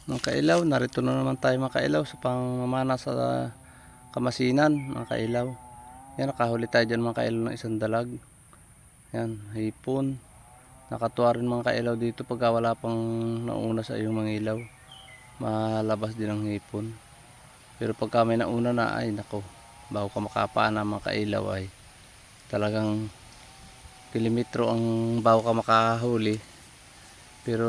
Mga kailaw, narito na naman tayo mga kailaw sa pangmamana sa Kamasinan mga kailaw. Yan, nakahuli tayo dyan mga kailaw ng isang dalag. Yan, hipon. Nakatuwa rin mga kailaw dito pagka wala pang nauna sa iyong mga ilaw. Malabas din ang hipon. Pero pagka may nauna na, ay nako, bago ka makapana mga kailaw ay talagang kilometro ang bago ka makahuli. Pero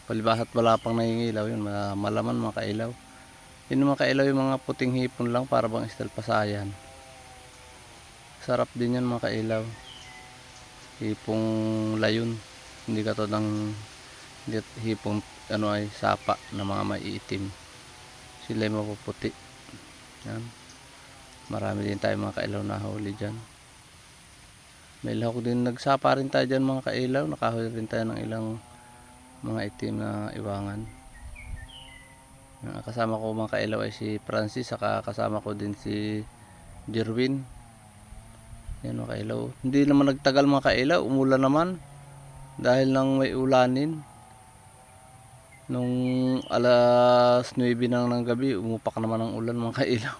palibhas wala pang nangingilaw, yun malaman mga kailaw. Yun mga kailaw, yung mga puting hipon lang para bang istalpasayan. Sarap din yan mga kailaw. Hipong layon, hindi katulad ng hipong ano ay sapa na mga maiitim. Sila ay mapuputi. Yan. Marami din tayo mga kailaw na huli dyan. May lahok din, nagsapa rin tayo dyan mga kailaw. Nakahuli rin tayo ng ilang mga itim na iwangan. Kasama ko mga kailaw ay si Francis, saka kasama ko din si Jerwin. Yan mga kailaw. Hindi naman nagtagal mga kailaw, umulan naman. Dahil nang may ulanin. Nung alas 9 ng gabi, umupak naman ang ulan mga kailaw.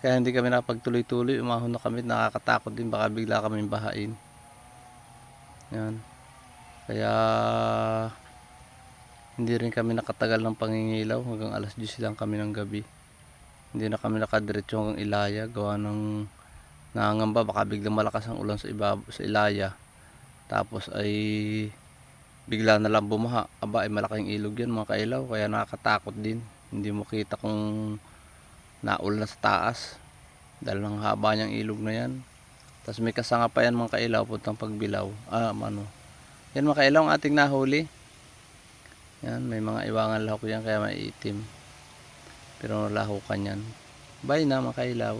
Kaya hindi kami nakapagtuloy-tuloy, umahon na kami, nakakatakot din, baka bigla kami bahain. Yan. Kaya hindi rin kami nakatagal ng pangingilaw, hanggang alas 10 lang kami ng gabi. Hindi na kami nakadiretso hanggang Ilaya, gawa ng nangangamba baka biglang malakas ang ulan sa Ilaya. Tapos ay bigla na lang bumaha. Aba, ay malaking ilog yan mga kailaw, kaya nakakatakot din. Hindi mo kita kung naulan na sa taas dahil ng haba niyang ilog na yan. Tapos may kasanga pa yan mga kailaw, puntang Pagbilao. Yan mga kailaw ang ating nahuli. Yan, may mga iwangan lahok yan kaya maiitim. Pero lahukan yan. Bye na mga kailaw.